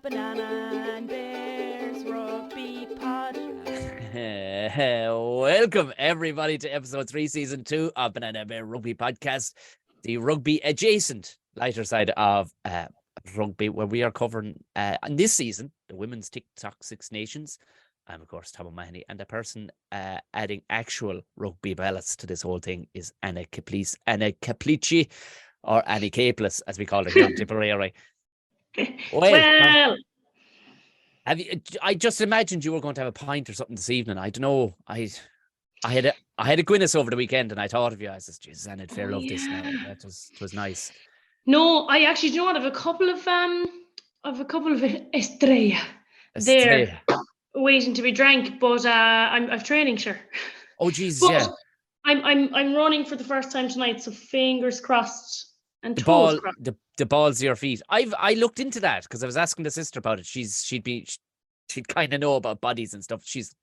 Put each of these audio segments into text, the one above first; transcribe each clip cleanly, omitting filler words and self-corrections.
Banana and Bears Rugby Pod. Welcome everybody to episode 3, season 2 of Banana Bear Rugby Podcast, the rugby adjacent lighter side of rugby, where we are covering on this season the women's TikTok Six Nations. I'm of course Tom O'Mahony, and the person adding actual rugby ballads to this whole thing is Anna Caplici, or Annie Capeless as we call her here in Tipperary. Well, I just imagined you were going to have a pint or something this evening. I don't know. I had a Guinness over the weekend, and I thought of you. I said, "Jesus, I'd fair love this now." It was nice. no, I actually do you know what? I have a couple of Estrella there waiting to be drank, but I've training, sure. Oh Jesus, But yeah. I'm running for the first time tonight, so fingers crossed and toes crossed. The balls of your feet. I looked into that because I was asking the sister about it. She'd kind of know about bodies and stuff. She's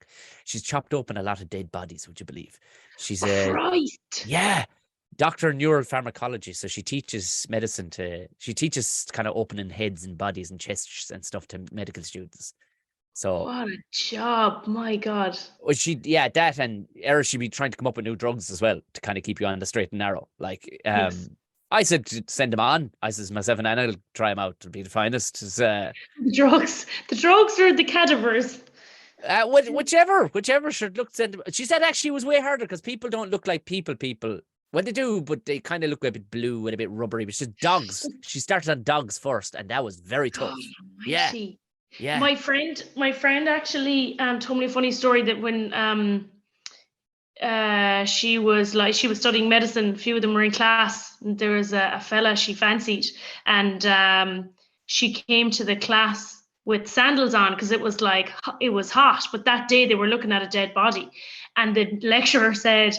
chopped open a lot of dead bodies. Would you believe? She's Christ. Yeah, doctor in neuropharmacology. So she teaches medicine she teaches kind of opening heads and bodies and chests and stuff to medical students. So What a job, my God. well, she'd be trying to come up with new drugs as well to kind of keep you on the straight and narrow. Like, Yes. I said to send them on. I says myself and Anna will try them out. It'll be the finest. The drugs or the cadavers. Whichever should look. She said actually it was way harder because people don't look like people. Well, they do, but they kind of look a bit blue and a bit rubbery. But it's just dogs. She started on dogs first, and that was very tough. Yeah. Mighty. Yeah. My friend actually told me a funny story that when she was studying medicine, a few of them were in class, and there was a fella she fancied, and she came to the class with sandals on because it was hot, but that day they were looking at a dead body, and the lecturer said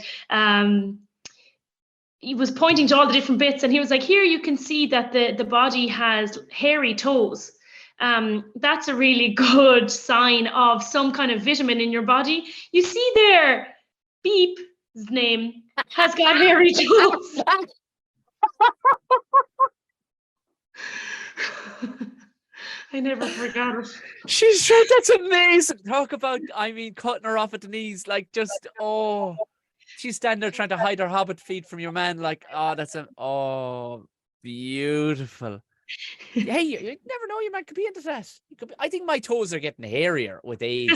he was pointing to all the different bits, and he was like, here you can see that the body has hairy toes. That's a really good sign of some kind of vitamin in your body. You see there, Beep, his name, has got hairy toes. I never forgot it. She's sure that's amazing. Talk about, cutting her off at the knees, like just, she's standing there trying to hide her hobbit feet from your man, like, beautiful. Hey, you never know, your man could be into that. I think my toes are getting hairier with age.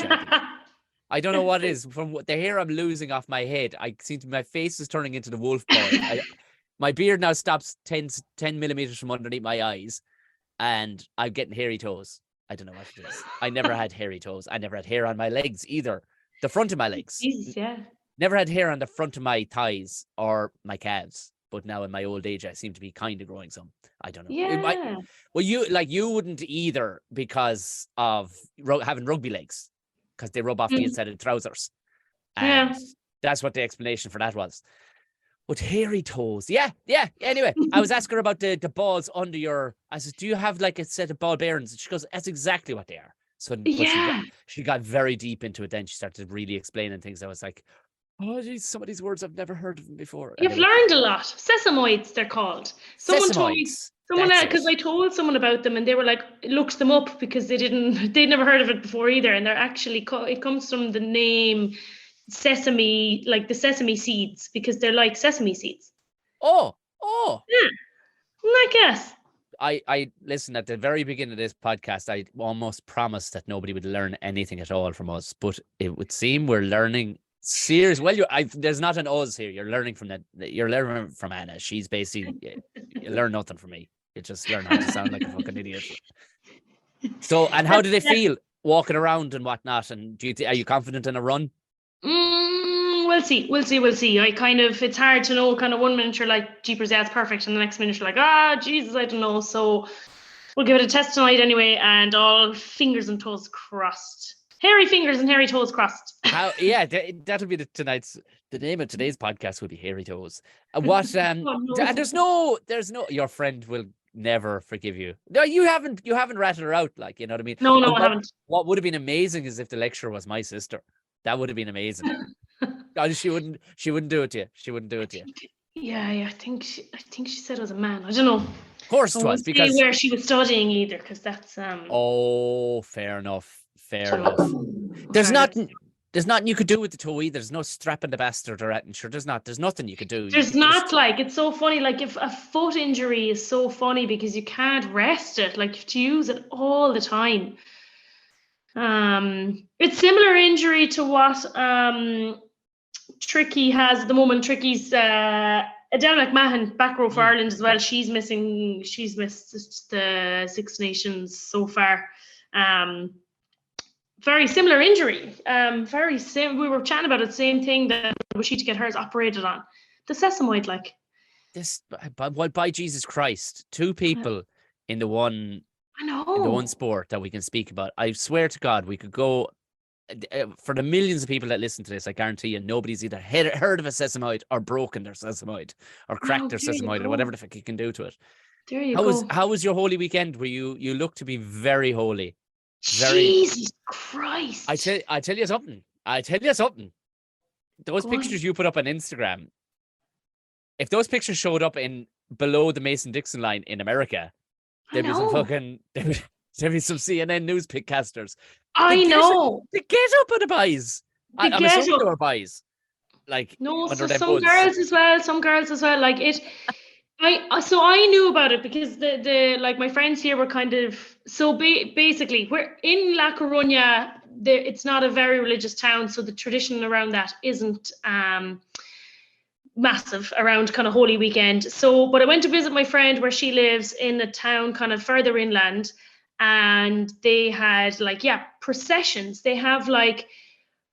I don't know what it is. From the hair I'm losing off my head, my face is turning into the wolf boy. My beard now stops 10 millimeters from underneath my eyes, and I'm getting hairy toes. I don't know what it is. I never had hairy toes. I never had hair on my legs either. The front of my legs. Jesus, yeah. Never had hair on the front of my thighs or my calves. But now in my old age, I seem to be kind of growing some. I don't know. Yeah. You wouldn't either because of having rugby legs, because they rub off the inside of the trousers. And that's what the explanation for that was. But hairy toes. Yeah. Anyway, I was asking her about the balls under your... I said, do you have like a set of ball bearings? And she goes, that's exactly what they are. So she got very deep into it then. She started really explaining things. I was like, oh, geez, some of these words I've never heard of them before. You've learned a lot. Sesamoids, they're called. Someone told me, because I told someone about them, and they were like, looked them up because they'd never heard of it before either. And they're actually, it comes from the name sesame, like the sesame seeds, because they're like sesame seeds. Oh. Yeah. I guess. I listen, at the very beginning of this podcast, I almost promised that nobody would learn anything at all from us, but it would seem we're learning serious. Well, there's not an us here. You're learning from that. You're learning from Anna. She's basically, you learn nothing from me. You just learn how to sound like a fucking idiot. So, and how did it feel walking around and whatnot? And are you confident in a run? We'll see. It's hard to know. Kind of 1 minute you're like, jeepers, yeah, it's perfect, and the next minute you're like, Jesus, I don't know. So we'll give it a test tonight anyway, and all fingers and toes crossed. Hairy fingers and hairy toes crossed. That'll be the name of today's podcast will be Hairy Toes. What? And there's no. Your friend will never forgive you. No, you haven't ratted her out, like, you know what I mean? No, I haven't. What would have been amazing is if the lecturer was my sister. That would have been amazing. She wouldn't do it to you. She wouldn't do it to you. Yeah, I think she said it was a man. I don't know. course I it won't was, say because where she was studying either, because that's oh, fair enough. Fair so- enough. There's sorry, nothing you could do with the toe either. There's no strapping the bastard or anything. Sure, there's nothing you could do. You There's could not just, like, it's so funny. Like, if a foot injury is so funny because you can't rest it, like you have to use it all the time. It's similar injury to what Tricky has at the moment. Tricky's Adele McMahon, back row for Ireland as well. She's missed the Six Nations so far. Very similar injury. We were chatting about it. Same thing that she to get hers operated on. The sesamoid, like this, by Jesus Christ, two people in the one I know. sport that we can speak about. I swear to God, we could go for the millions of people that listen to this. I guarantee you, nobody's either heard of a sesamoid or broken their sesamoid or cracked their sesamoid or whatever the fuck you can do to it. There you go. How was your holy weekend? Were you look to be very holy? Jesus Christ! I tell you something. Those pictures you put up on Instagram, if those pictures showed up in below the Mason-Dixon line in America, there'd be some CNN news pitcasters. I know. The get up of the boys. I'm assuming they were boys. Like, no, so some girls as well. Like it. I knew about it because the like my friends here were kind of basically we're in La Coruña. It's not a very religious town, so the tradition around that isn't massive around kind of Holy Weekend. So, but I went to visit my friend where she lives in a town kind of further inland, and they had like processions. They have like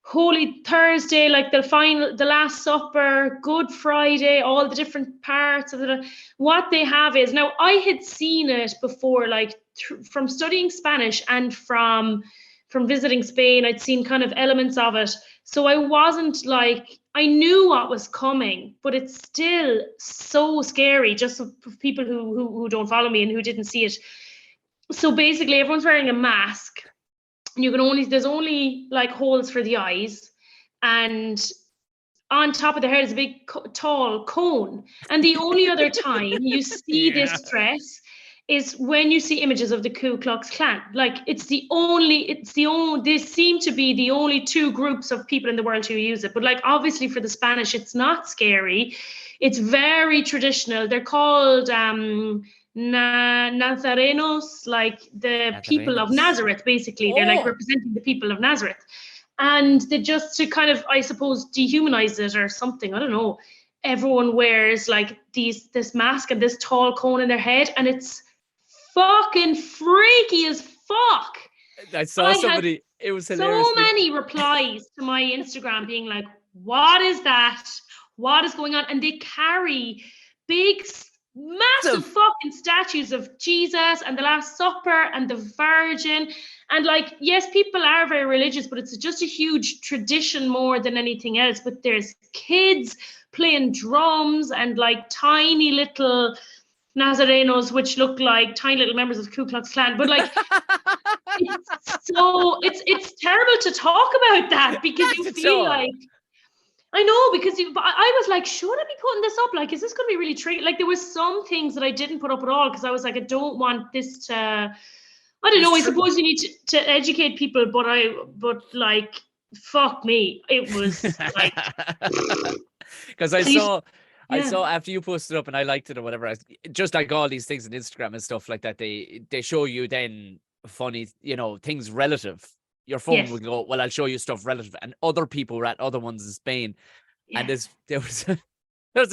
Holy Thursday, like the Last Supper, Good Friday, all the different parts of it. What they have is, now I had seen it before, like from studying Spanish and from visiting Spain, I'd seen kind of elements of it. So I wasn't like, I knew what was coming, but it's still so scary just for people who don't follow me and who didn't see it. So basically everyone's wearing a mask. There's only like holes for the eyes, and on top of their head is a big tall cone. And the only other time you see this dress is when you see images of the Ku Klux Klan. Like they seem to be the only two groups of people in the world who use it. But like obviously for the Spanish, it's not scary. It's very traditional. They're called Nazarenos, like the people of Nazareth, basically. They're like representing the people of Nazareth. And they just to kind of, I suppose, dehumanize it or something. I don't know. Everyone wears like this mask and this tall cone in their head, and it's fucking freaky as fuck. I saw somebody, it was hilarious. So many replies to my Instagram being like, what is that? What is going on? And they carry big, massive fucking statues of Jesus and the Last Supper and the Virgin. And like, yes, people are very religious, but it's just a huge tradition more than anything else. But there's kids playing drums and like tiny little Nazarenos, which look like tiny little members of the Ku Klux Klan. But like, it's terrible to talk about that because you feel like, I know, because I was like, should I be putting this up? Like, is this going to be really tricky? Like, there was some things that I didn't put up at all because I was like, I don't want this to, I don't know. I suppose you need to educate people, but like, fuck me, it was like, because I saw after you posted up and I liked it or whatever. Just like all these things on Instagram and stuff like that, they show you then funny, things relative. Your phone would go, well, I'll show you stuff relative. And other people were at other ones in Spain. Yeah. And there was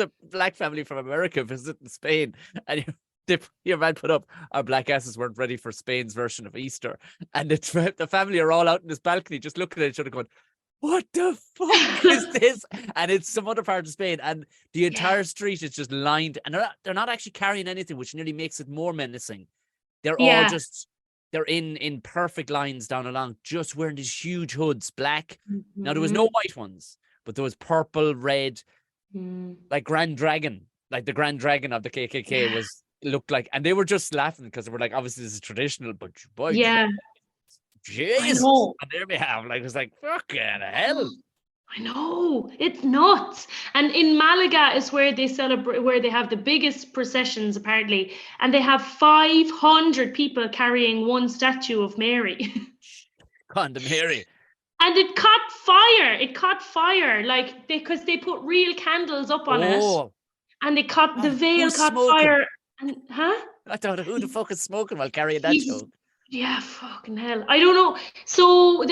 a black family from America visiting Spain. And your man put up, our black asses weren't ready for Spain's version of Easter. And the family are all out in this balcony just looking at each other going, what the fuck is this? And it's some other part of Spain. And the entire street is just lined. And they're not actually carrying anything, which nearly makes it more menacing. They're all just... They're in perfect lines down along, just wearing these huge hoods, black. Mm-hmm. Now, there was no white ones, but there was purple, red, like Grand Dragon. Like the Grand Dragon of the KKK looked like, and they were just laughing because they were like, obviously this is traditional, but boy, Jesus. And there we have, like, it's like, fucking hell. I know, it's nuts. And in Malaga is where they celebrate, where they have the biggest processions apparently, and they have 500 people carrying one statue of Mary. Conda Mary. And it caught fire. It caught fire, like because they put real candles up on it, and they caught the veil caught fire. And I thought, who the fuck is smoking while carrying that joke? Yeah, fucking hell. I don't know. So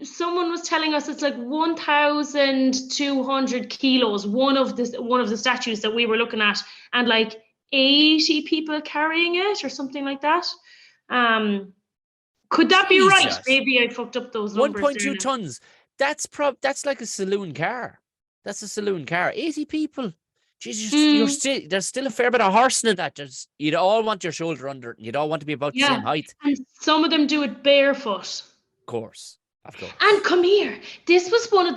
someone was telling us it's like 1,200 kilos, one of the statues that we were looking at, and like 80 people carrying it or something like that. Could that be right? Maybe I fucked up those numbers. 1.2 tons. That's like a saloon car. That's a saloon car. 80 people. Jesus, there's still a fair bit of horsing in that. You'd all want your shoulder under it. You'd all want to be about the same height. And some of them do it barefoot. Of course. And come here. This was one of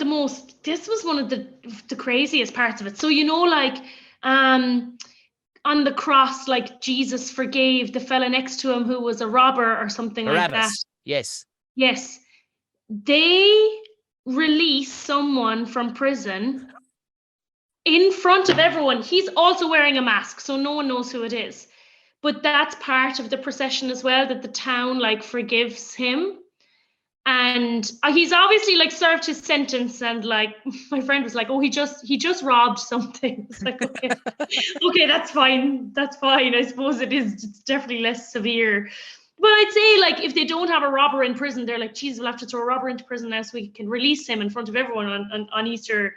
the craziest parts of it. So, like, on the cross, like Jesus forgave the fella next to him who was a robber or something like that. Yes. They release someone from prison in front of everyone. He's also wearing a mask, so no one knows who it is. But that's part of the procession as well, that the town like forgives him. And he's obviously like served his sentence, and like my friend was like, oh, he just robbed something. It's like, okay, okay, that's fine. I suppose it's definitely less severe. But I'd say like if they don't have a robber in prison, they're like, geez, we'll have to throw a robber into prison now so we can release him in front of everyone on Easter,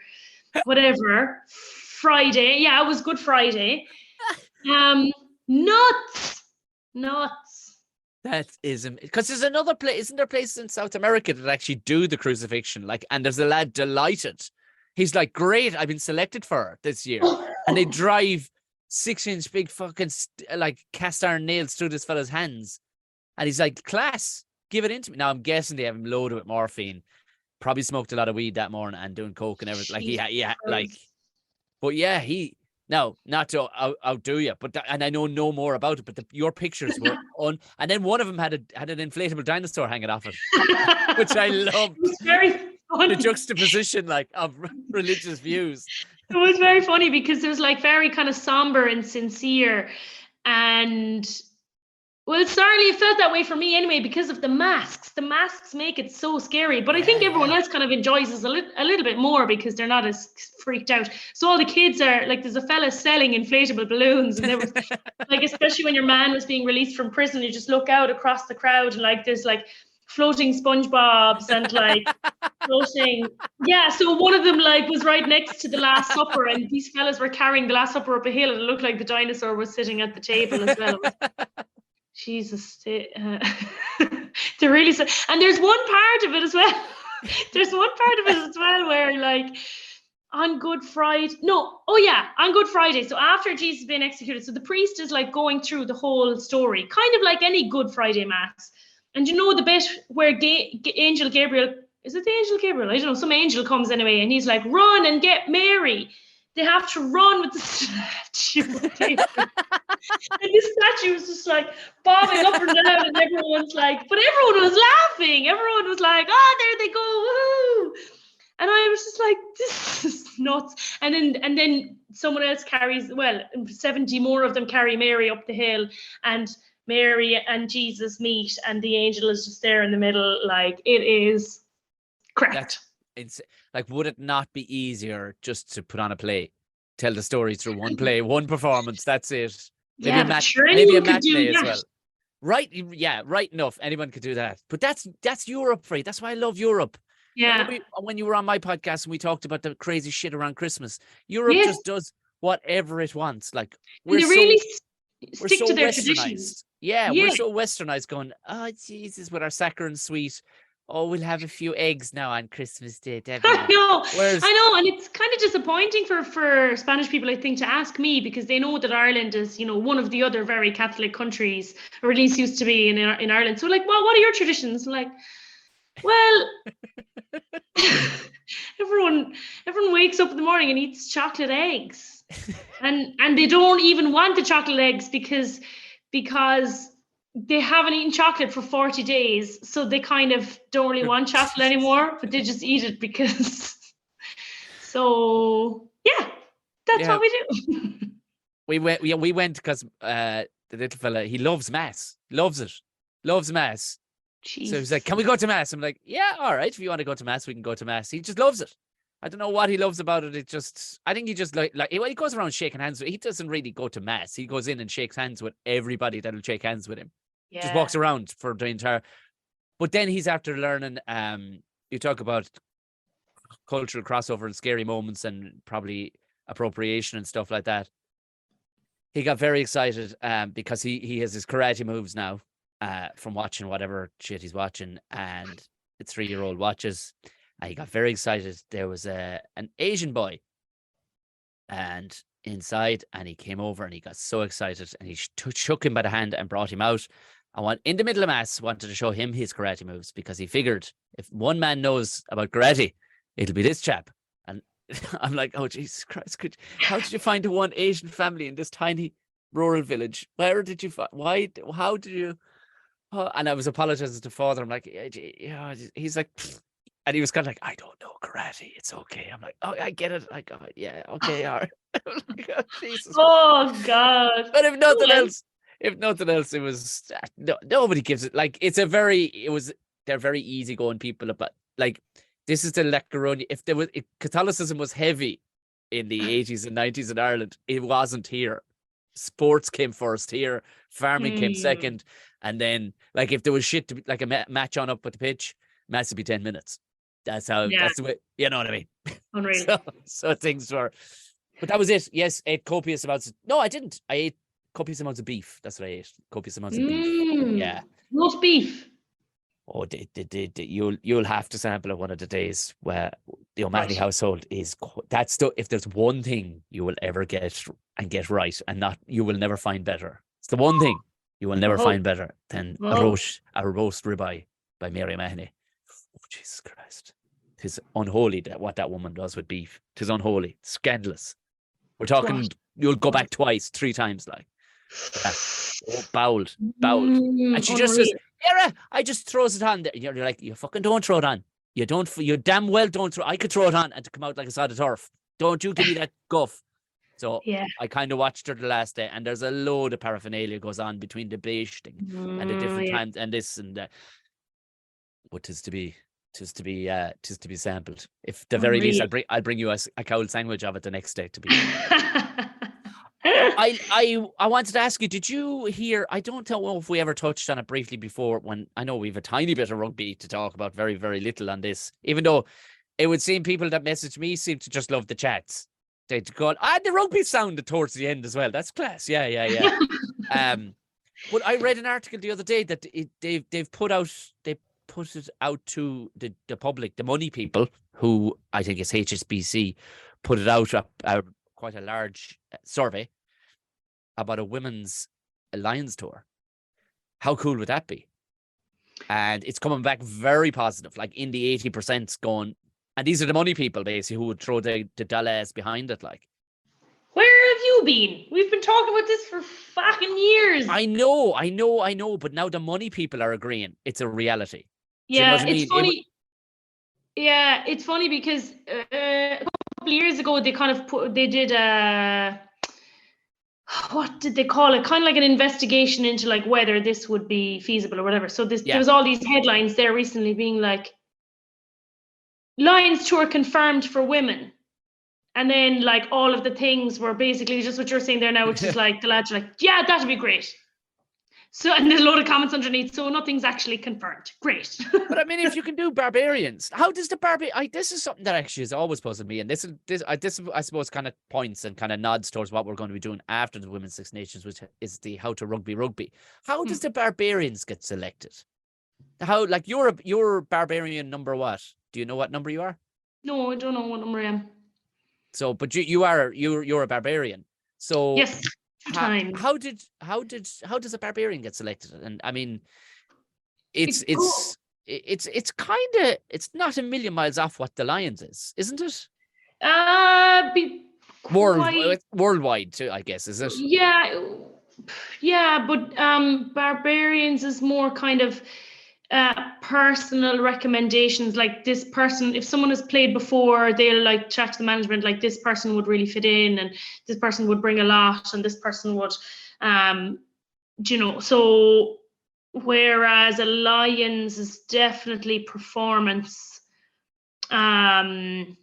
whatever, Friday. Yeah, it was Good Friday. Nuts. That is, because there's another place, isn't there places in South America that actually do the crucifixion? Like, and there's a lad delighted. He's like, great, I've been selected for it this year. And they drive 6-inch big fucking like cast iron nails through this fella's hands. And he's like, class, give it into me. Now I'm guessing they have him loaded with morphine. Probably smoked a lot of weed that morning and doing coke and everything. But yeah, no, not to outdo you, but and I know no more about it. But your pictures were on, and then one of them had an inflatable dinosaur hanging off it, which I loved. It was very funny. The juxtaposition, like, of religious views. It was very funny because it was like very kind of somber and sincere, and well, certainly it felt that way for me anyway because of the masks. The masks make it so scary, but I think everyone else kind of enjoys this a little bit more because they're not as freaked out. So all the kids are like, there's a fella selling inflatable balloons, and there was like, especially when your man was being released from prison, you just look out across the crowd, and like there's like floating SpongeBobs and like floating. Yeah, so one of them like was right next to the Last Supper, and these fellas were carrying the Last Supper up a hill, and it looked like the dinosaur was sitting at the table as well. Jesus, they're really sad. And there's one part of it as well. Where like on Good Friday. On Good Friday. So after Jesus being executed, so the priest is like going through the whole story, kind of like any Good Friday mass. And you know the bit where Angel Gabriel, is it the Angel Gabriel? I don't know, some angel comes anyway, and he's like, run and get Mary. They have to run with the statue. And this statue was just like bobbing up and down, and everyone's like, but everyone was laughing. Everyone was like, oh, there they go, woohoo. And I was just like, this is nuts. And then someone else carries, 70 more of them carry Mary up the hill, and Mary and Jesus meet, and the angel is just there in the middle. Like, it is cracked. It's like, would it not be easier just to put on a play, tell the story through one play, one performance? That's it. Maybe a matinee as well. Right? Yeah, right enough. Anyone could do that. But that's Europe, Free. That's why I love Europe. Yeah. When you were on my podcast and we talked about the crazy shit around Christmas, Europe just does whatever it wants. Like, we're stick to their traditions. Yeah, we're so westernized, going, oh Jesus, with our saccharine sweet. Oh, we'll have a few eggs now on Christmas Day. I know, and it's kind of disappointing for Spanish people, I think, to ask me, because they know that Ireland is, one of the other very Catholic countries, or at least used to be in Ireland. So, like, well, what are your traditions? I'm like, well, everyone wakes up in the morning and eats chocolate eggs, and they don't even want the chocolate eggs because they haven't eaten chocolate for 40 days, so they kind of don't really want chocolate anymore, but they just eat it because. So yeah, that's what we do. We went because the little fella, he loves mass, loves mass. Jeez. So he's like, "Can we go to mass?" I'm like, "Yeah, all right. If you want to go to mass, we can go to mass." He just loves it. I don't know what he loves about it. I think he just like he goes around shaking hands. He doesn't really go to mass. He goes in and shakes hands with everybody that'll shake hands with him. Yeah. Just walks around for the entire. But then he's after learning. You talk about cultural crossover and scary moments and probably appropriation and stuff like that. He got very excited because he has his karate moves now from watching whatever shit he's watching, and the 3-year-old watches. And he got very excited. There was an Asian boy and inside, and he came over and he got so excited, and he shook him by the hand and brought him out. And in the middle of mass, wanted to show him his karate moves because he figured if one man knows about karate, it'll be this chap. And I'm like, oh, Jesus Christ. How did you find the one Asian family in this tiny rural village? Where did you find, how did you? Oh, and I was apologizing to father. I'm like, yeah, he's like, pfft. And he was kind of like, I don't know karate. It's okay. I'm like, oh, I get it. Like, oh, yeah, okay, all right. Like, oh, Jesus. Oh God. But if nothing else, it was nobody gives it. Like, they're very easygoing people. But like, this is the Lecleroni. If Catholicism was heavy in the 80s and 90s in Ireland, it wasn't here. Sports came first here. Farming came second. And then, like, if there was shit to be, like a match on up at the pitch, match would be 10 minutes. That's the way, you know what I mean? Unreal. So things were, but that was it. Yes, ate copious amounts. No, I didn't. I ate copious amounts of beef. That's what I ate. Copious amounts of beef. Yeah. Roast beef. Oh, you'll have to sample it one of the days where the O'Mahony household is. If there's one thing you will ever get right, and you will never find better. It's the one thing you will never find better than a roast ribeye by Mary O'Mahony. Oh, Jesus Christ. 'Tis unholy what that woman does with beef. 'Tis unholy. Scandalous. We're talking, you'll go back 3 times, like. Bowled. And she just says, Era, I just throws it on. You're like, you fucking don't throw it on. You damn well don't throw. I could throw it on and to come out like a sod of turf. Don't you give me that guff. So I kind of watched her the last day, and there's a load of paraphernalia goes on between the basting and the different times and this and that. But 'tis to be sampled. If the very least, I'll bring you a cold sandwich of it the next day to be. I wanted to ask you, did you hear? I don't know if we ever touched on it briefly before. When I know we have a tiny bit of rugby to talk about, very very little on this. Even though it would seem people that message me seem to just love the chats. They'd go, the rugby sounded towards the end as well. That's class. Yeah. But I read an article the other day that they've put it out to the public, the money people, who I think is HSBC, put it out quite a large survey about a women's Lions tour. How cool would that be? And it's coming back very positive, like in the 80% going. And these are the money people, basically, who would throw the dollars behind it, like. Where have you been? We've been talking about this for fucking years. I know. But now the money people are agreeing it's a reality. Yeah, it's funny. Yeah, it's funny because a couple of years ago they did what did they call it? Kind of like an investigation into like whether this would be feasible or whatever. So there was all these headlines there recently being like, Lions tour confirmed for women. And then like all of the things were basically just what you're saying there now, which is like the lads are like, yeah, that'd be great. So, and there's a load of comments underneath. So nothing's actually confirmed. Great. But I mean, if you can do barbarians, how does the this is something that actually has always puzzled me. And this I suppose kind of points and kind of nods towards what we're going to be doing after the Women's Six Nations, which is the How to Rugby. How does the barbarians get selected? How, like, you're barbarian number what? Do you know what number you are? No, I don't know what number I am. So, but you're a barbarian. So yes. How does a barbarian get selected? And I mean, it's kind of, it's not a million miles off what the Lions is, isn't it? Worldwide too, I guess, is it? Yeah, Yeah, but Barbarians is more kind of personal recommendations. Like this person, if someone has played before, they'll like chat to the management. Like this person would really fit in, and this person would bring a lot, and this person would, So whereas a Lions is definitely performance, fueled.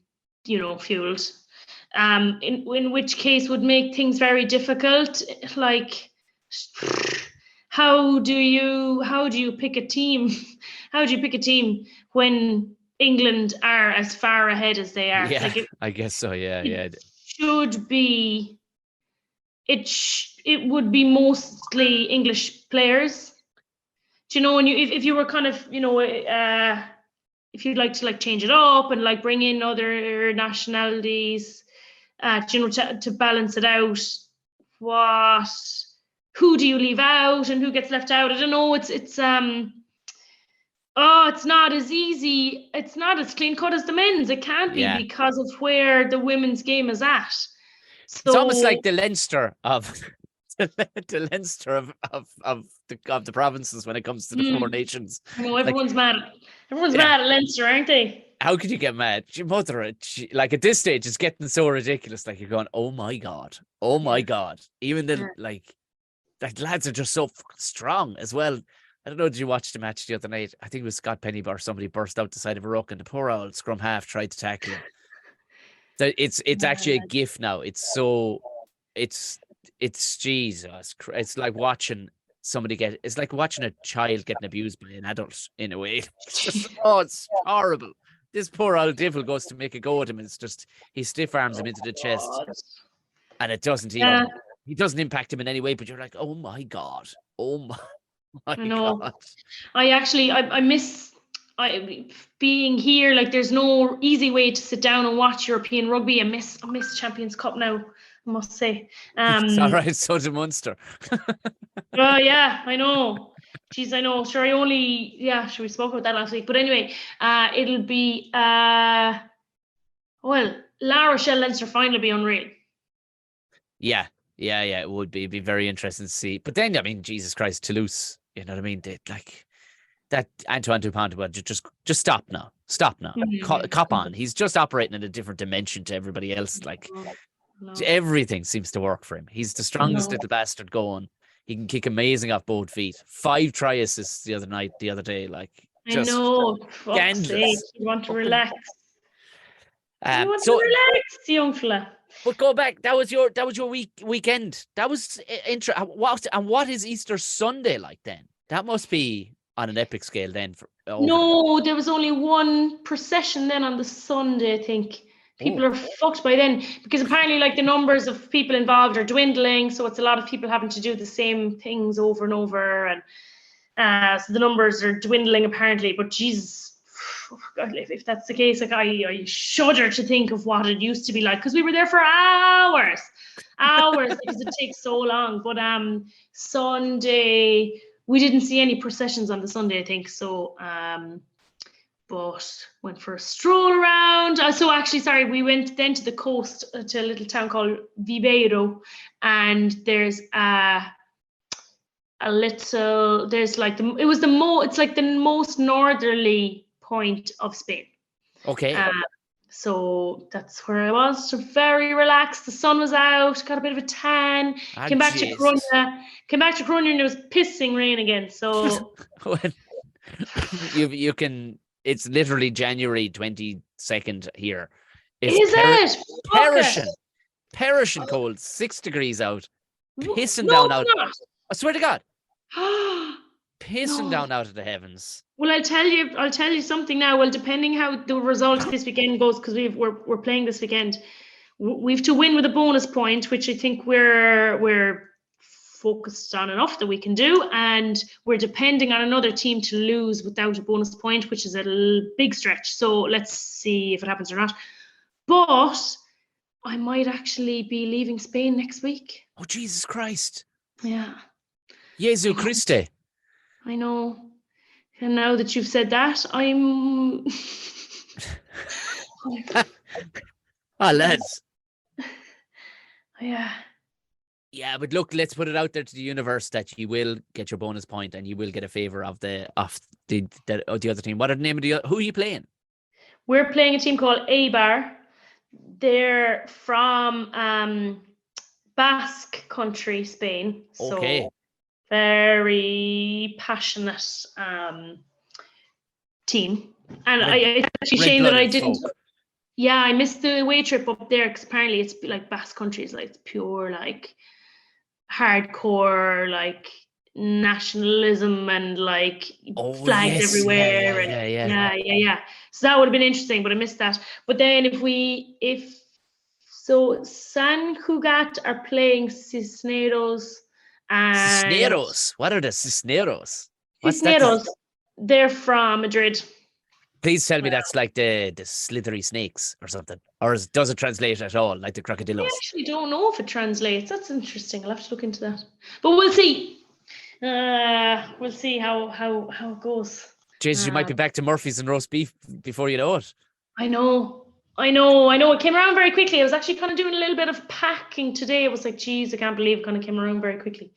In which case would make things very difficult. Like, how do you pick a team? How do you pick a team when England are as far ahead as they are? Yeah, Like I guess so. Yeah. should be. It would be mostly English players. Do you know, when if you were kind of, if you'd like to like change it up and like bring in other nationalities, to balance it out, who do you leave out and who gets left out? I don't know. It's not as easy. It's not as clean cut as the men's. It can't be because of where the women's game is at. So it's almost like the Leinster of the Leinster of the provinces when it comes to the Four Nations. Everyone's mad. Everyone's mad at Leinster, aren't they? How could you get mad? Your mother, like at this stage, it's getting so ridiculous. Like you're going, oh my god. Even the like lads are just so strong as well. I don't know. Did you watch the match the other night? I think it was Scott Penny or somebody burst out the side of a ruck, and the poor old scrum half tried to tackle him. So it's actually a gif now. It's Jesus. It's like watching somebody it's like watching a child getting abused by an adult in a way. It's just, it's horrible. This poor old devil goes to make a go at him, and it's just he stiff arms him into the chest, and it doesn't even he doesn't impact him in any way. But you're like, oh my god, I God. I miss being here. Like there's no easy way to sit down and watch European rugby. I miss Champions Cup now, I must say. It's all right. So to Munster. Oh yeah, I know. Jeez, I know. Sure, sure, we spoke about that last week. But anyway, it'll be La Rochelle Leinster final will be unreal. Yeah, it would be. It'd be very interesting to see. But then, I mean, Jesus Christ, Toulouse, you know what I mean? They, like that Antoine Dupont, just stop now. Cop on. He's just operating in a different dimension to everybody else. Like everything seems to work for him. He's the strongest little bastard going. He can kick amazing off both feet. 5 try assists the other day. Like just I know. Scandalous. You want to relax. Relax, young fella. But go back. That was your weekend. That was interesting. What is Easter Sunday like then? That must be on an epic scale then. No, there was only one procession then on the Sunday, I think. People are fucked by then, because apparently like the numbers of people involved are dwindling, so it's a lot of people having to do the same things over and over, and so the numbers are dwindling apparently. But Jesus, God, if that's the case, like I shudder to think of what it used to be like, because we were there for hours because it takes so long. But Sunday we didn't see any processions on the Sunday, I think. So but went for a stroll around. We went then to the coast, to a little town called Viveiro, and there's it's like the most northerly point of Spain. Okay. So that's where I was. So very relaxed. The sun was out. Got a bit of a tan. Came back to Coruña, and it was pissing rain again. So you can. It's literally January 22nd here. It's perishing cold, 6 degrees out, pissing down out. I swear to God, pissing down out of the heavens. Well, I'll tell you something now. Well, depending how the result this weekend goes, because we're playing this weekend, we've to win with a bonus point, which I think we're focused on enough that we can do, and we're depending on another team to lose without a bonus point, which is a big stretch. So let's see if it happens or not. But I might actually be leaving Spain next week. Oh, Jesus Christ. Yeah. Jesu Christe. I know. And now that you've said that, I'm lads. Yeah. Yeah, but look, let's put it out there to the universe that you will get your bonus point and you will get a favor of the other team. What are the name of who are you playing? We're playing a team called Eibar. They're from Basque country, Spain. Okay. So very passionate team. And it's actually a shame that I didn't. Folk. Yeah, I missed the away trip up there because apparently it's like Basque country is like pure like hardcore like nationalism and like flags everywhere. Yeah. So that would have been interesting, but I missed that. But then if San Cugat are playing Cisneros and Cisneros. What are the Cisneros? Cisneros, they're from Madrid. Please tell me that's like the slithery snakes or something. Or does it translate at all, like the crocodillos? I actually don't know if it translates. That's interesting. I'll have to look into that. But we'll see. We'll see how it goes. Jesus, you might be back to Murphy's and roast beef before you know it. I know. It came around very quickly. I was actually kind of doing a little bit of packing today. I was like, geez, I can't believe it kind of came around very quickly.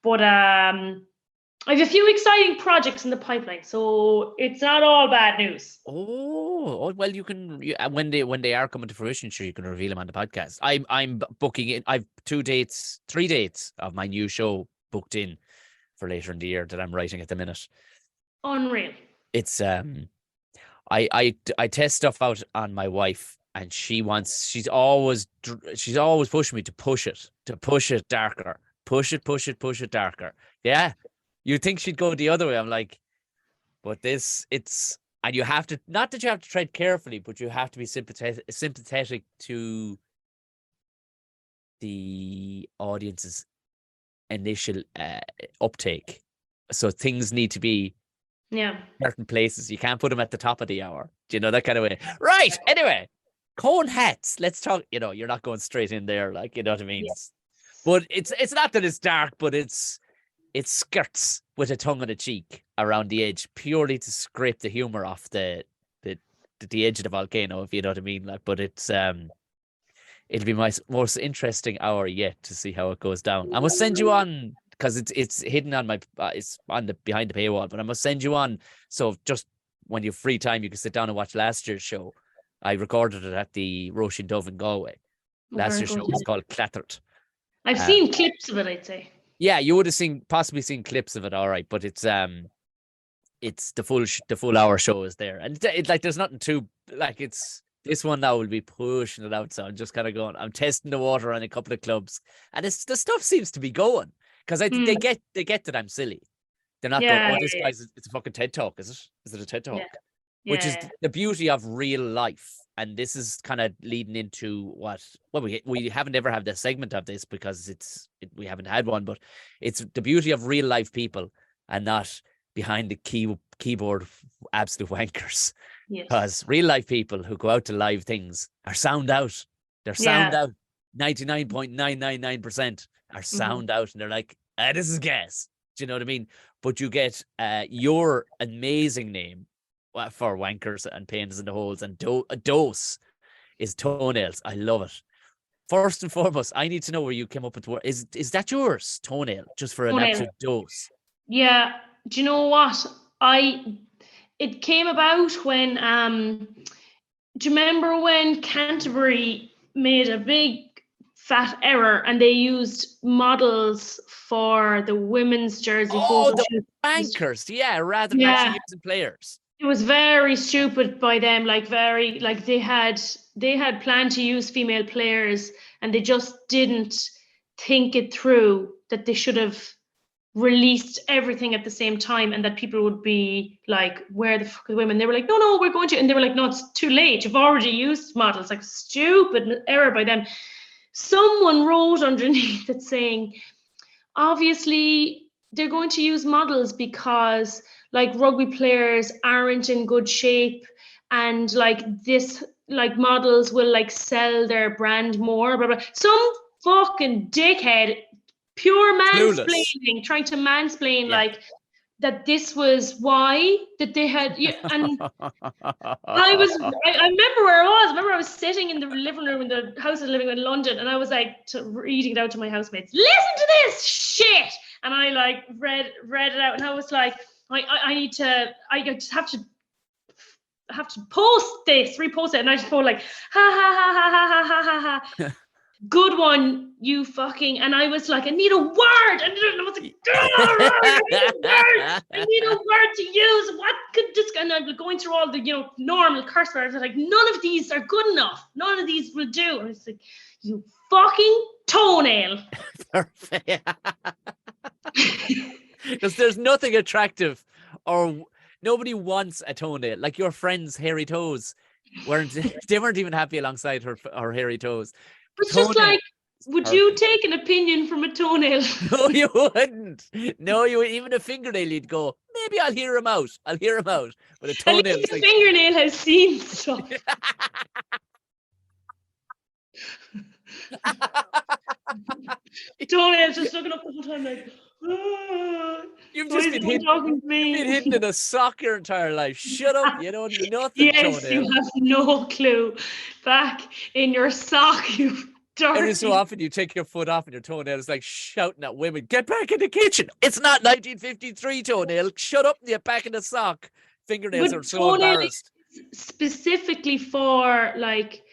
But I have a few exciting projects in the pipeline, so it's not all bad news. Oh well, you can when they are coming to fruition, sure, you can reveal them on the podcast. I'm booking it. I've 3 dates of my new show booked in for later in the year that I'm writing at the minute. Unreal. It's I test stuff out on my wife, and she's always pushing me to push it darker, push it darker. Yeah. You'd think she'd go the other way. I'm like, but and you have to, not that you have to tread carefully, but you have to be sympathetic to the audience's initial uptake. So things need to be certain places. You can't put them at the top of the hour. Do you know, that kind of way? Right. Anyway, cone hats. Let's talk, you're not going straight in there. Like, you know what I mean? Yeah. But it's not that it's dark, but it skirts with a tongue on the cheek around the edge, purely to scrape the humor off the edge of the volcano, if you know what I mean. Like, but it's it'll be my most interesting hour yet to see how it goes down. I must send you on, because it's hidden on my it's on the behind the paywall, but I must send you on, so just when you have free time you can sit down and watch last year's show. I recorded it at the Roisin Dove in Galway. Last year's show was called Clattered. I've seen clips of it, I'd say. Yeah, you would have possibly seen clips of it, all right, but it's the full hour show is there, and it's like there's nothing too, like, it's this one now will be pushing it out, so I'm just kind of going, I'm testing the water on a couple of clubs, and the stuff seems to be going, because they get that I'm silly. They're not going, oh, this guy's, it's a fucking TED Talk, is it? Is it a TED Talk? Yeah. Which is the beauty of real life. And this is kind of leading into we haven't ever had this segment of this because we haven't had one, but it's the beauty of real life people and not behind the keyboard absolute wankers. Yes. Because real life people who go out to live things are sound out. They're sound out. 99.999% are sound out, and they're like, this is gas. Do you know what I mean? But you get your amazing name for wankers and pains in the holes, and dose is toenails. I love it. First and foremost, I need to know where you came up with the word. Is that yours? Toenail, just for an absolute dose. Yeah. Do you know what? It came about when do you remember when Canterbury made a big fat error and they used models for the women's jersey? Oh, the wankers, rather than actually using players. It was very stupid by them, they had planned to use female players and they just didn't think it through, that they should have released everything at the same time and that people would be like, where the fuck are the women? They were like, no, we're going to, and they were like, no, it's too late. You've already used models. Like, stupid error by them. Someone wrote underneath it saying, obviously they're going to use models because like rugby players aren't in good shape, and like this, like models will like sell their brand more, blah, blah. Some fucking dickhead, pure mansplaining, trying to mansplain like that this was why that they had, and I remember where I was. I remember I was sitting in the living room in the house I was living in London, and I was like reading it out to my housemates. Listen to this shit, and I like read it out, and I was like, I just have to repost it, and I just go like, ha ha ha ha ha ha ha ha. Good one, you fucking. And I was like, I need a word. I was like, I need a word to use. What could this? And I'm going through all the normal curse words. I was like, none of these are good enough. None of these will do. And I was like, you fucking toenail. Perfect. Because there's nothing attractive, or nobody wants a toenail. Like your friend's hairy toes weren't even happy alongside her hairy toes. It's just like, would you take an opinion from a toenail? No, you wouldn't. No, you would. Even a fingernail, you'd go, maybe I'll hear him out. But a toenail, at least the fingernail has seen stuff. Toenail's just looking up the whole time like, you've just been hidden in a sock your entire life. Shut up. You don't know nothing. Yes, toenail. You have no clue. Back in your sock, you dirty. Every so often you take your foot off and your toenail is like shouting at women, get back in the kitchen. It's not 1953, toenail. Shut up and get back in the sock. Fingernails are so embarrassed. Specifically for like,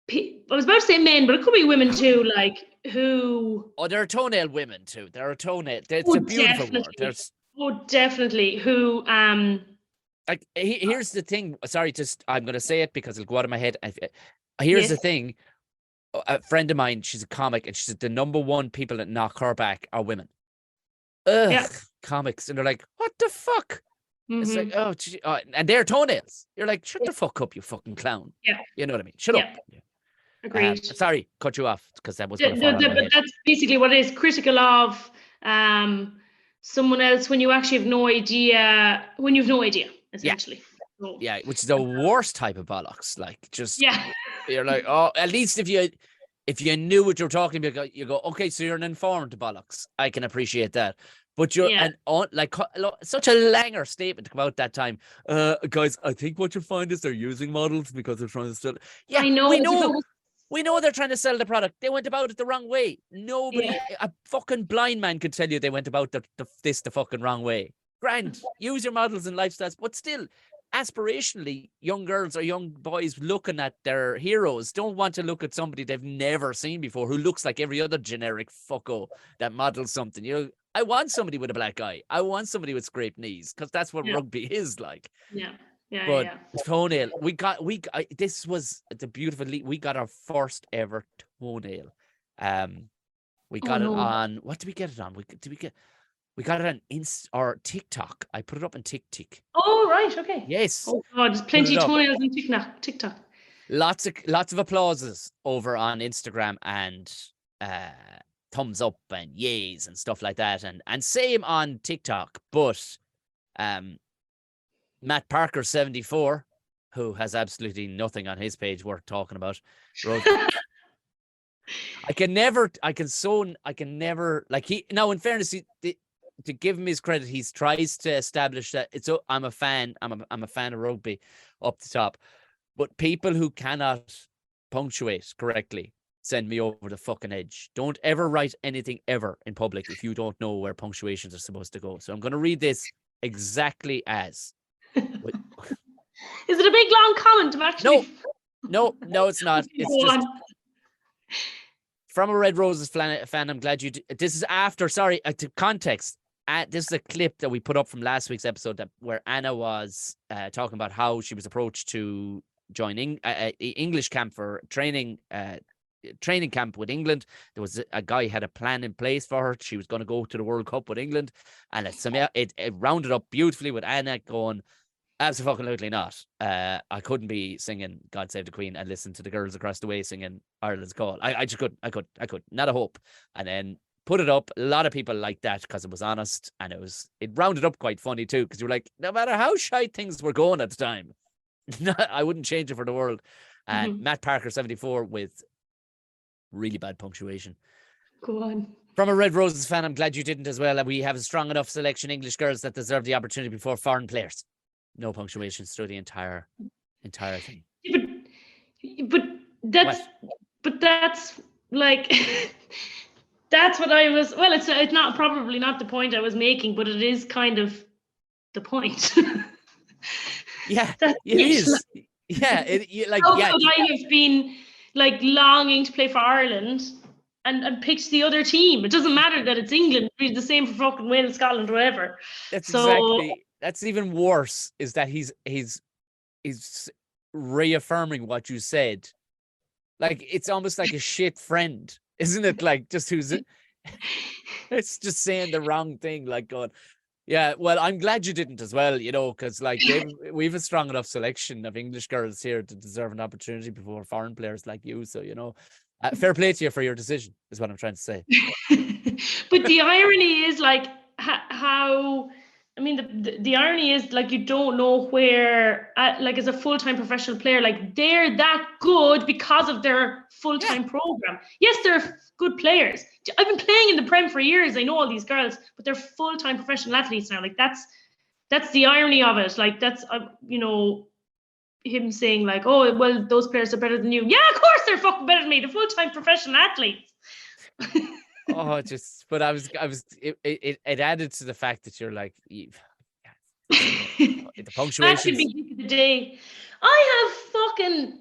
I was about to say men, but it could be women too, like who. Oh, there are toenail women too. There are toenail. It's a beautiful word. Definitely. Who like here's the thing. Sorry, I'm gonna say it because it'll go out of my head. Here's the thing. A friend of mine, she's a comic, and she said the number one people that knock her back are women. Comics, and they're like, what the fuck? Mm-hmm. It's like, and they're toenails. You're like, shut the fuck up, you fucking clown. Yeah, you know what I mean. Shut up. Yeah. Agreed. Sorry, cut you off because that was. But that's basically what it is. Critical of someone else when you actually have no idea. When you have no idea, essentially. Yeah, which is the worst type of bollocks. Like, just you're like, oh, at least if you knew what you're talking about, you go, okay, so you're an informed bollocks. I can appreciate that. But you're such a langer statement to come out that time. Guys, I think what you'll find is they're using models because they're trying to sell. Yeah, I know. We know they're trying to sell the product. They went about it the wrong way. Nobody, a fucking blind man could tell you they went about this the fucking wrong way. Grand, use your models and lifestyles, but still, aspirationally, young girls or young boys looking at their heroes don't want to look at somebody they've never seen before who looks like every other generic fucko that models something. I want somebody with a black eye. I want somebody with scraped knees because that's what rugby is like. Yeah. Toenail. This was the beautiful league. We got our first ever toenail. We got it on. What did we get it on? We got it on TikTok. I put it up on TikTok. Oh right, okay. Yes. Oh God, there's plenty of toenails on TikTok. Lots of applauses over on Instagram and thumbs up and yays and stuff like that, and same on TikTok. But Matt Parker 74, who has absolutely nothing on his page worth talking about, wrote, I can never like in fairness, to give him his credit, he tries to establish that I'm a fan of rugby up the top, but people who cannot punctuate correctly send me over the fucking edge. Don't ever write anything ever in public if you don't know where punctuations are supposed to go. So I'm going to read this exactly as. Is it a big long comment? Actually, no, it's not. It's just from a Red Roses fan. I'm glad you. This is after. Sorry, to context. This is a clip that we put up from last week's episode where Anna was talking about how she was approached to join English camp for training camp with England. There was a guy had a plan in place for her. She was going to go to the World Cup with England, and it rounded up beautifully with Anna going, absolutely not. I couldn't be singing God Save the Queen and listen to the girls across the way singing Ireland's Call. I just couldn't. I could. Not a hope. And then put it up. A lot of people liked that because it was honest, and it rounded up quite funny too, because you were like, no matter how shy things were going at the time, I wouldn't change it for the world. And Matt Parker 74 with really bad punctuation. Go on. From a Red Roses fan, I'm glad you didn't as well. We have a strong enough selection English girls that deserve the opportunity before foreign players. No punctuations through the entire thing. But that's like that's what I was. Well, it's not probably not the point I was making, but it is kind of the point. Yeah, it is. Yeah, how could I have been like longing to play for Ireland and picked the other team? It doesn't matter that it's England. It's the same for fucking Wales, Scotland, whatever. That's even worse. Is that he's reaffirming what you said. Like, it's almost like a shit friend, isn't it? Like, just it's just saying the wrong thing, like going, yeah, well, I'm glad you didn't as well, because like we've a strong enough selection of English girls here to deserve an opportunity before foreign players like you. So, fair play to you for your decision is what I'm trying to say. But the irony is like how, I mean, the irony is like you don't know where, like as a full-time professional player, like they're that good because of their full-time program. Yes, they're good players. I've been playing in the Prem for years. I know all these girls, but they're full-time professional athletes now. Like that's the irony of it. Like that's him saying like, oh well, those players are better than you. Yeah, of course they're fucking better than me. They're full-time professional athletes. But it added to the fact that you're like, the punctuation. That could be the day. I have fucking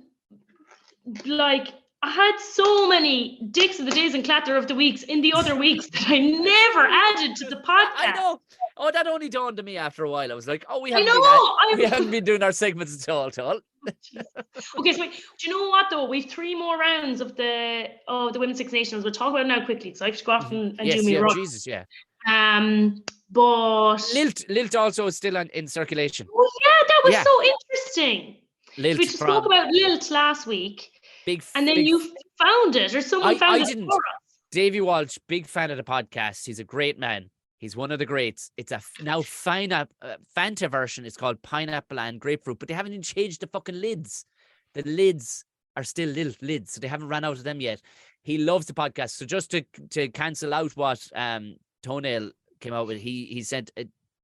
like, I had so many dicks of the days and clatter of the weeks in the other weeks that I never added to the podcast. I know. Oh, that only dawned on me after a while. I was like, oh, we haven't been doing our segments at all. Okay, so do you know what though? We've 3 more rounds of the Women's Six Nations. We'll talk about it now quickly because I have to go off and do me run. Jesus, yeah. But Lilt also is still in circulation. Oh yeah, that was so interesting. Lilt, we spoke about Lilt last week. And then you found it, or someone found it. I didn't. Davey Walsh, big fan of the podcast. He's a great man. He's one of the greats. It's a now Fanta version. It's called Pineapple and Grapefruit, but they haven't even changed the fucking lids. The lids are still little lids, so they haven't run out of them yet. He loves the podcast. So just to cancel out what Toenail came out with, he said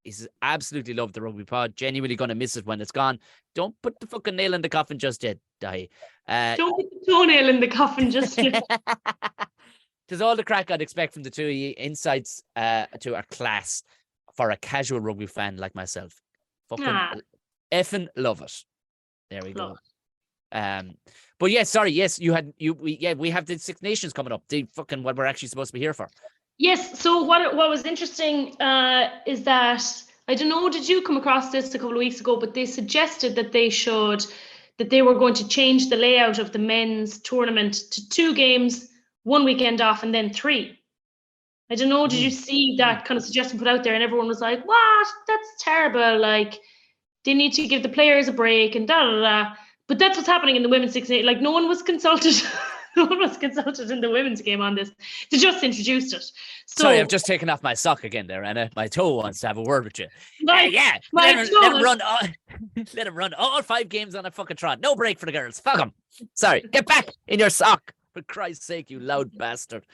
he's absolutely loved the rugby pod. Genuinely going to miss it when it's gone. Don't put the fucking nail in the coffin just yet, Dahi. Don't put the toenail in the coffin just yet. There's all the crack I'd expect from the two of you. Insights to our class for a casual rugby fan like myself. Fucking effing love it. There we go. But yeah, sorry. Yes, we have the Six Nations coming up. The fucking what we're actually supposed to be here for. Yes. So what was interesting is that, I don't know, did you come across this a couple of weeks ago? But they suggested that they were going to change the layout of the men's tournament to 2 games, 1 weekend off, and then 3. I don't know, did you see that kind of suggestion put out there? And everyone was like, what? That's terrible. Like, they need to give the players a break and da da da. But that's what's happening in the Women's Six Nations. Like, no one was consulted. No one was consulted in the women's game on this. They just introduced it. So, sorry, I've just taken off my sock again there, Anna. My toe wants to have a word with you. Let him run all 5 games on a fucking trot. No break for the girls. Fuck them. Sorry, get back in your sock. For Christ's sake, you loud bastard.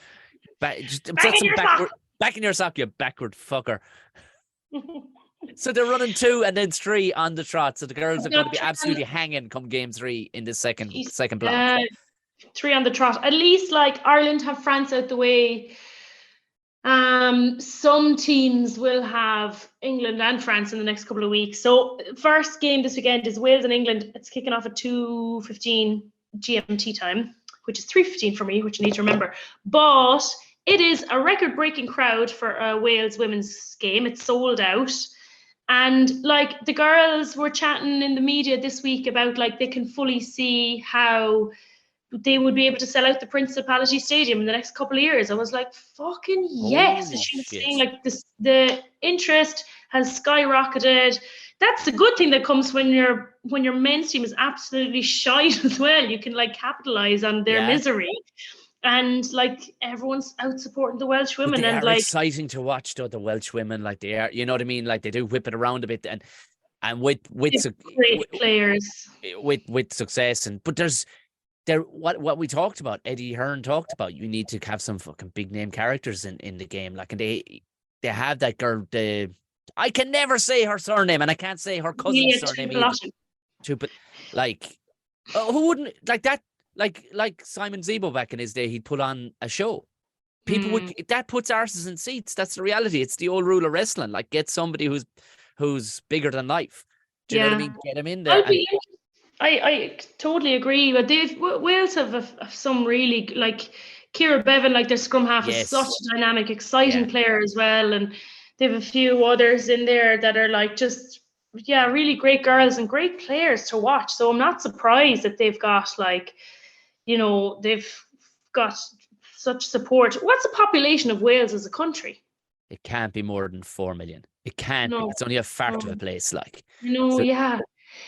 Back in your sock, you backward fucker. So they're running 2 and then 3 on the trot. So the girls are going to be absolutely hanging come game 3 in the second block. 3 on the trot. At least like Ireland have France out the way. Some teams will have England and France in the next couple of weeks. So first game this weekend is Wales and England. It's kicking off at 2:15 GMT time, which is 3:15 for me, which you need to remember. But it is a record-breaking crowd for a Wales women's game. It's sold out. And like the girls were chatting in the media this week about like they can fully see how they would be able to sell out the Principality Stadium in the next couple of years. I was like, fucking yes. And she was saying like this, the interest has skyrocketed. That's the good thing that comes when your men's team is absolutely shite as well. You can like capitalize on their misery. And like everyone's out supporting the Welsh women. They are like exciting to watch though, the Welsh women. Like they are, you know what I mean? Like they do whip it around a bit and with great players. With success. But there's what we talked about, Eddie Hearn talked about, you need to have some fucking big name characters in the game. Like, and they have that girl, I can never say her surname, and I can't say her cousin's surname either. But like, who wouldn't like that? Like Simon Zebo back in his day, he'd put on a show. People would, that puts arses in seats. That's the reality. It's the old rule of wrestling. Like, get somebody who's bigger than life. Do you know what I mean? Get him in there. I totally agree. But Wales have some really, like Ciara Bevan, like their scrum half is such a dynamic, exciting player as well, and they have a few others in there that are like just really great girls and great players to watch. So I'm not surprised that they've got like, they've got such support. What's the population of Wales as a country? It can't be more than 4 million. It can't be. It's only a fart of a place, like.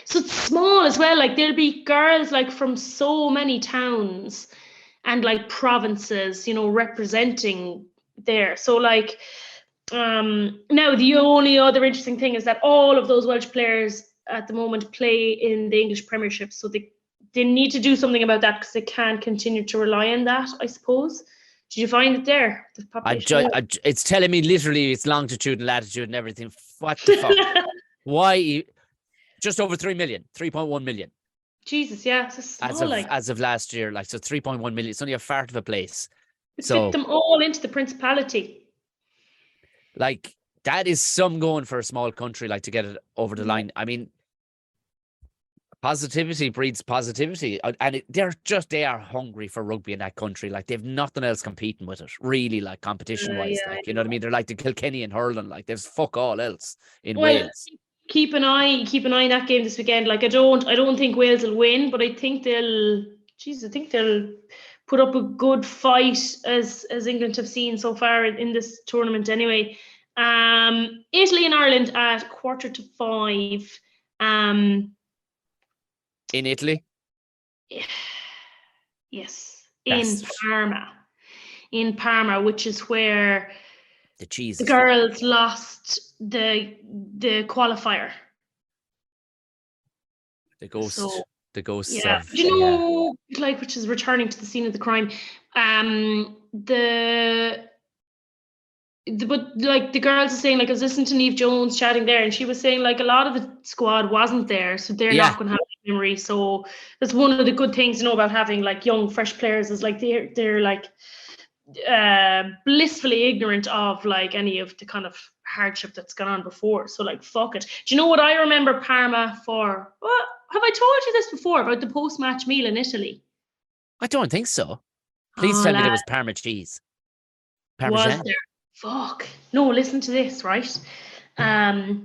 So it's small as well. Like there'll be girls like from so many towns and like provinces, representing there. So like, now the only other interesting thing is that all of those Welsh players at the moment play in the English Premiership. So they need to do something about that because they can't continue to rely on that, I suppose. Did you find it there? The population? It's telling me literally it's longitude and latitude and everything. What the fuck? Why? Just over 3 million, 3.1 million. Jesus, yeah. As of last year, like, so 3.1 million. It's only a fart of a place. Fit them all into the Principality. Like, that is some going for a small country, like, to get it over the line. I mean, positivity breeds positivity. And they are hungry for rugby in that country. Like, they've nothing else competing with it, really, like, competition-wise. You know what I mean? They're like the Kilkenny and hurling. Like, there's fuck all else in Wales. Keep an eye on that game this weekend. Like, I don't think Wales will win, but I think they'll put up a good fight as England have seen so far in this tournament anyway. Italy and Ireland at 4:45. In Italy? Yes. In Parma, which is where the girls lost the qualifier. The ghost. Yeah. Like, which is returning to the scene of the crime. But like the girls are saying, like, I was listening to Niamh Jones chatting there, and she was saying like a lot of the squad wasn't there, so they're not going to have a memory. So that's one of the good things about having like young, fresh players is like they're like blissfully ignorant of like any of the kind of hardship that's gone on before. So like, fuck it. Do you know what I remember Parma for? What have I told you this before about the post-match meal in Italy? I don't think so. Please tell me there was Parma cheese. Parmesan. Was there? Fuck. No, listen to this, right? It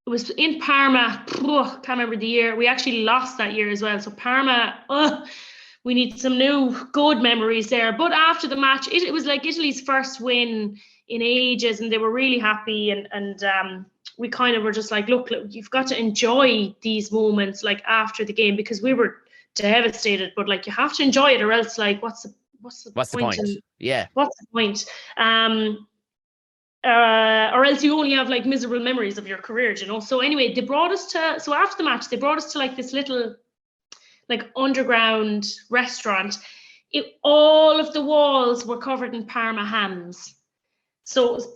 was in Parma. Can't remember the year. We actually lost that year as well. So Parma, we need some new good memories there. But after the match, it was like Italy's first win in ages, and they were really happy. And we kind of were just like, look, you've got to enjoy these moments like after the game, because we were devastated. But like, you have to enjoy it, or else like, what's the point? What's the point? Or else you only have like miserable memories of your career, So anyway, so after the match, they brought us to like this little like underground restaurant. All of the walls were covered in Parma hams. So it was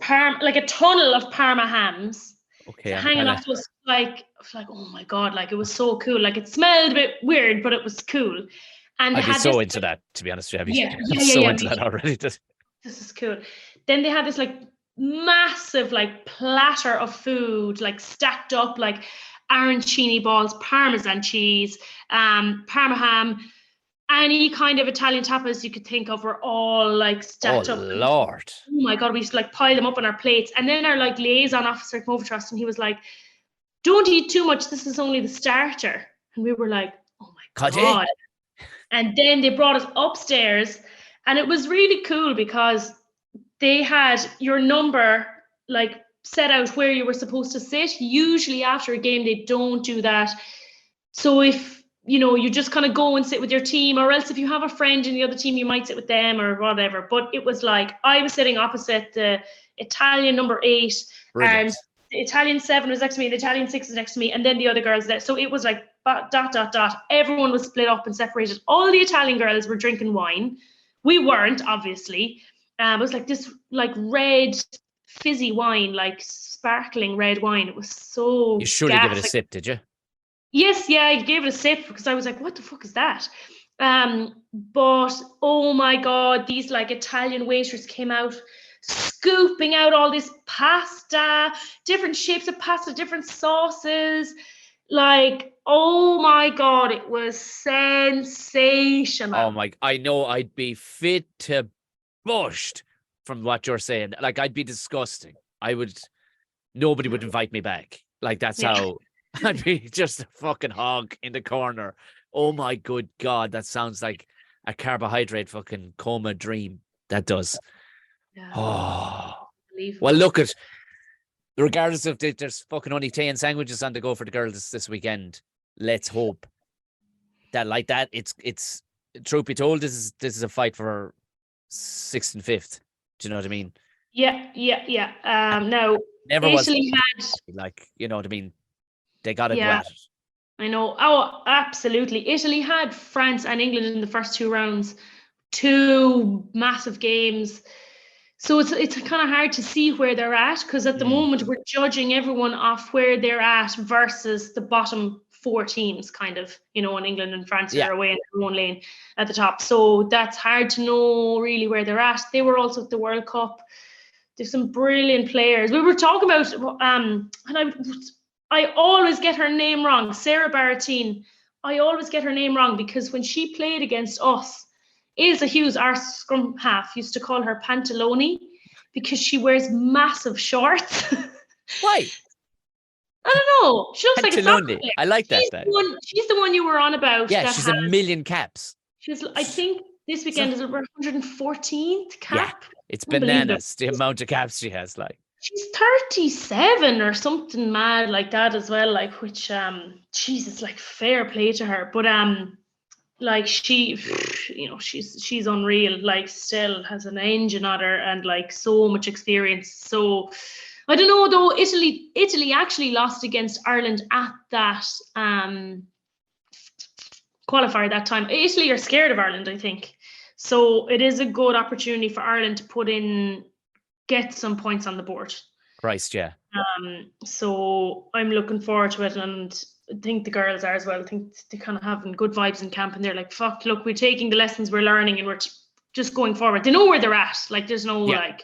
like a tunnel of Parma hams. Okay. Hanging off to us, like, oh my God, like it was so cool. Like, it smelled a bit weird, but it was cool. And I'd be so into that, to be honest with you. I'm so into that already. This is cool. Then they had this like massive like platter of food, like stacked up, like arancini balls, Parmesan cheese, Parma ham, any kind of Italian tapas you could think of were all like stacked up. Oh Lord. Oh my God, we used to like pile them up on our plates. And then our like liaison officer came over to us and he was like, don't eat too much, this is only the starter. And we were like, oh my God. And then they brought us upstairs, and it was really cool because they had your number like set out where you were supposed to sit. Usually after a game, they don't do that. So if, you just kind of go and sit with your team, or else if you have a friend in the other team, you might sit with them or whatever. But it was like, I was sitting opposite the Italian number 8. Brilliant. And the Italian 7 was next to me, the Italian 6 was next to me, and then the other girls there. So it was like Everyone was split up and separated. All the Italian girls were drinking wine. We weren't, obviously. It was like this like red fizzy wine, like sparkling red wine. It was so You surely give it a sip, did you? Yes, yeah, I gave it a sip because I was like, what the fuck is that? But oh my God, these like Italian waiters came out scooping out all this pasta, different shapes of pasta, different sauces. Like, oh my God, it was sensational. Oh my, I know I'd be fit to bushed from what you're saying. Like, I'd be disgusting. Nobody would invite me back. Like, that's how I'd be, just a fucking hog in the corner. Oh my good God, that sounds like a carbohydrate fucking coma dream. That does. Yeah. Oh, well, look at, regardless of there's fucking only 10 sandwiches on the go for the girls this weekend. Let's hope that, like that, it's truth be told, this is a fight for 6th and 5th. Do you know what I mean? Yeah. No, Never Italy was like, you know what I mean? They got to go Yeah. at it. I know. Oh, absolutely. Italy had France and England in the first 2 rounds, 2 massive games. So it's kind of hard to see where they're at because at the moment we're judging everyone off where they're at versus the bottom 4 teams, kind of, you know, and England and France are away in their own lane at the top. So that's hard to know really where they're at. They were also at the World Cup. There's some brilliant players. We were talking about, and I always get her name wrong, Sarah Baratin. I always get her name wrong because when she played against us, Ilse Hughes, our scrum half, used to call her Pantaloni because she wears massive shorts. Why? I don't know. She looks like a soccer player. I like that. She's the one you were on about. Yeah, she's a million caps. I think this weekend is her 114th cap. Yeah, it's bananas, the amount of caps she has. Like, she's 37 or something mad like that as well. Like, which Jesus, like, fair play to her. But like, she, you know, she's unreal. Like, still has an engine on her and like so much experience. So I don't know though. Italy actually lost against Ireland at that qualifier that time. Italy are scared of Ireland, I think. So it is a good opportunity for Ireland to get some points on the board. Christ, yeah. So I'm looking forward to it, and I think the girls are as well. I think they kind of having good vibes in camp, and they're like, fuck, look, we're taking the lessons we're learning and we're just going forward. They know where they're at. Like, there's no like,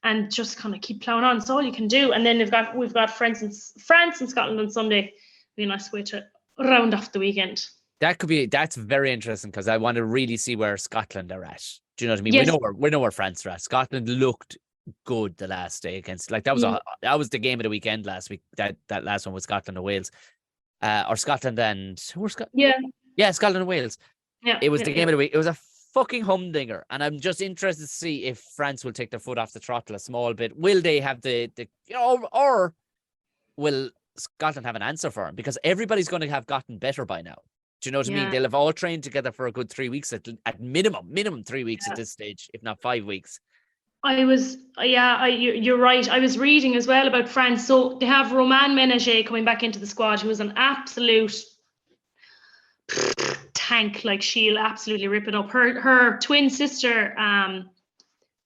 and just kind of keep plowing on. It's all you can do. And then we've got France and Scotland on Sunday. Be a nice way to round off the weekend. That's very interesting because I want to really see where Scotland are at. Do you know what I mean? Yes. We know where France are at. Scotland looked good the last day against, like, that was the game of the weekend last week. That last one was Scotland and Wales. Or Scotland and Scotland and Wales. Yeah. It was the game of the week. It was a fucking humdinger. And I'm just interested to see if France will take their foot off the throttle a small bit. Will they have or will Scotland have an answer for them? Because everybody's going to have gotten better by now. Do you know what I mean? They'll have all trained together for a good 3 weeks at minimum 3 weeks at this stage, if not 5 weeks. You're right. I was reading as well about France. So they have Romane Ménager coming back into the squad, who is an absolute tank. Like, she'll absolutely rip it up. Her twin sister,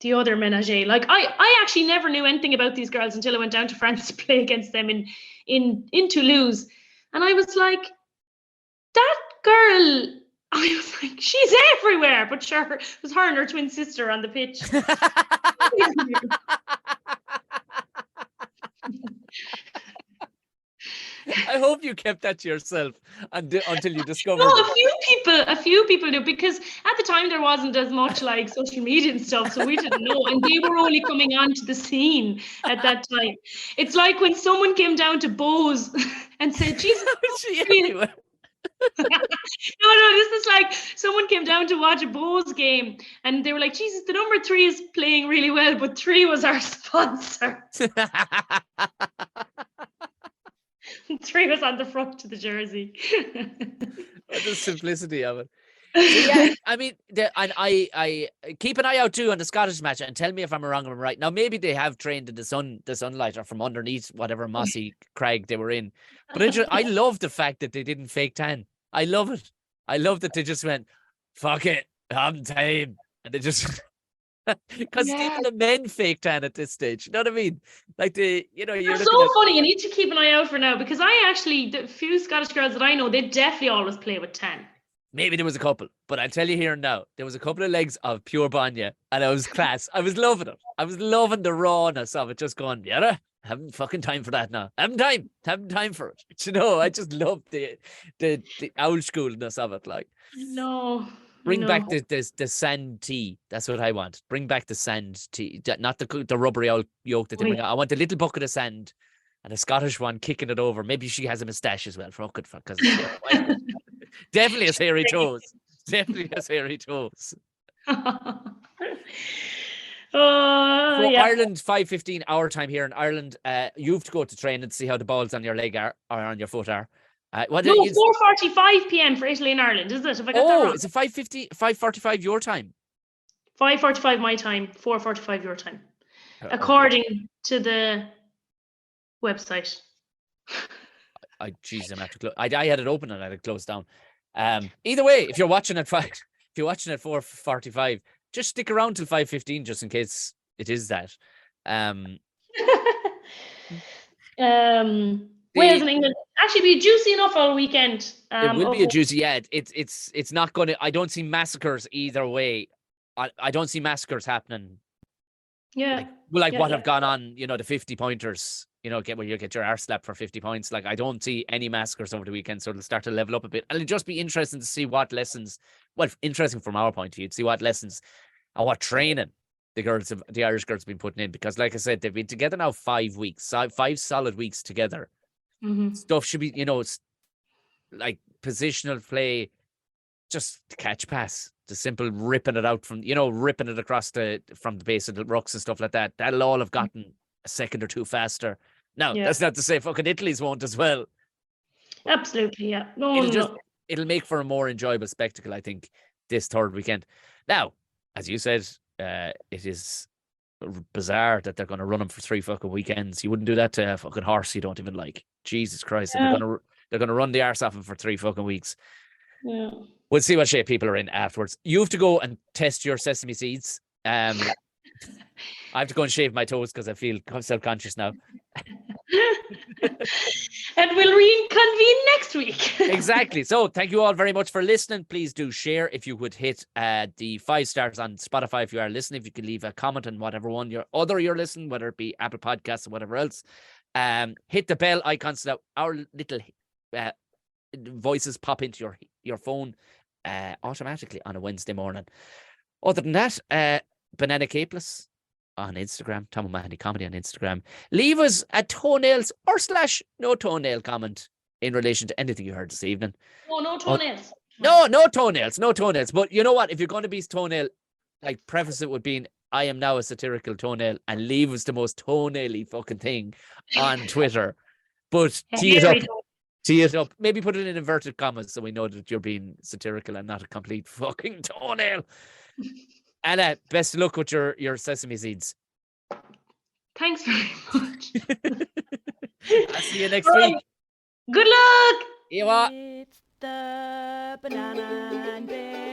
the other Ménager. Like, I actually never knew anything about these girls until I went down to France to play against them in Toulouse, and I was like, that girl, I was like, she's everywhere. But sure, it was her and her twin sister on the pitch. I hope you kept that to yourself until you discovered. No, a few people do, because at the time there wasn't as much like social media and stuff, so we didn't know, and they were only coming onto the scene at that time. It's like when someone came down to Bose and said, "Jesus." No, this is like someone came down to watch a Bose game and they were like, Jesus, the number 3 is playing really well, but 3 was our sponsor. 3 was on the front of the jersey. The simplicity of it. So yeah, I mean, I keep an eye out too on the Scottish match and tell me if I'm wrong or I'm right. Now maybe they have trained in the sunlight or from underneath whatever mossy crag they were in, but I love the fact that they didn't fake tan. I love it. I love that they just went, fuck it, I'm time, and they just. Because even the men fake tan at this stage. You know what I mean? Like you're That's so funny. You need to keep an eye out for now because the few Scottish girls that I know, they definitely always play with tan. Maybe there was a couple, but I'll tell you here and now, there was a couple of legs of pure banya, and I was class. I was loving it. I was loving the rawness of it, just going, yeah, haven't fucking time for that now. Haven't time for it. You know, I just love the old schoolness of it. Like, no. Bring back the sand tea. That's what I want. Bring back the sand tea, not the rubbery old yolk that they bring out. I want a little bucket of sand and a Scottish one kicking it over. Maybe she has a moustache as well. Because definitely has hairy toes. Definitely has hairy toes. Ireland 5:15 our time here in Ireland. You have to go to train and see how the balls on your leg are or on your foot are. 4:45 p.m. for Italy and Ireland, is it? Have I got that wrong? Is it 5:45 your time? 5:45 my time, 4:45 your time, according to the website. I'm have to close. I had it open and I had it closed down. Either way, if you're watching at 4:45, just stick around till 5:15 just in case it is that. Wales and England actually be juicy enough all weekend. It will be a juicy. Yeah, it's not going to. I don't see massacres either way. I don't see massacres happening. Yeah. What have gone on? You know, the 50-pointers. You know, where you get your arse slapped for 50 points. Like, I don't see any massacres over the weekend, so it'll start to level up a bit, and it'll just be interesting to see what lessons. Well, interesting from our point of view, to see what lessons and what training the Irish girls have been putting in, because, like I said, they've been together now 5 weeks, 5 solid weeks together. Mm-hmm. Stuff should be, it's like positional play, just catch pass, the simple ripping it out ripping it across from the base of the rucks and stuff like that. That'll all have gotten a second or two faster. Now, that's not to say fucking Italy's won't as well. Absolutely, yeah. It'll make for a more enjoyable spectacle, I think, this third weekend. Now, as you said, it is bizarre that they're going to run them for 3 fucking weekends. You wouldn't do that to a fucking horse you don't even like. Jesus Christ. Yeah. They're going to run the arse off him for 3 fucking weeks. Yeah. We'll see what shape people are in afterwards. You have to go and test your sesame seeds. I have to go and shave my toes because I feel self-conscious now. And we'll reconvene next week. Exactly. So thank you all very much for listening. Please do share. If you would hit the 5 stars on Spotify if you are listening. If you could leave a comment on whatever one you're listening, whether it be Apple Podcasts or whatever else. Hit the bell icon so that our little voices pop into your phone automatically on a Wednesday morning. Other than that, Banana Capeless on Instagram, Tom O'Mahony Comedy on Instagram. Leave us a toenails or / no toenail comment in relation to anything you heard this evening. Oh, no toenails. No toenails. But you know what? If you're going to be toenail, like, preface it with being, I am now a satirical toenail, and leave us the most toenaily fucking thing on Twitter. But tee it up. Maybe put it in inverted commas so we know that you're being satirical and not a complete fucking toenail. And best of luck with your sesame seeds. Thanks very much. I'll see you next week. Good luck. Ewa. It's the Banana and Bear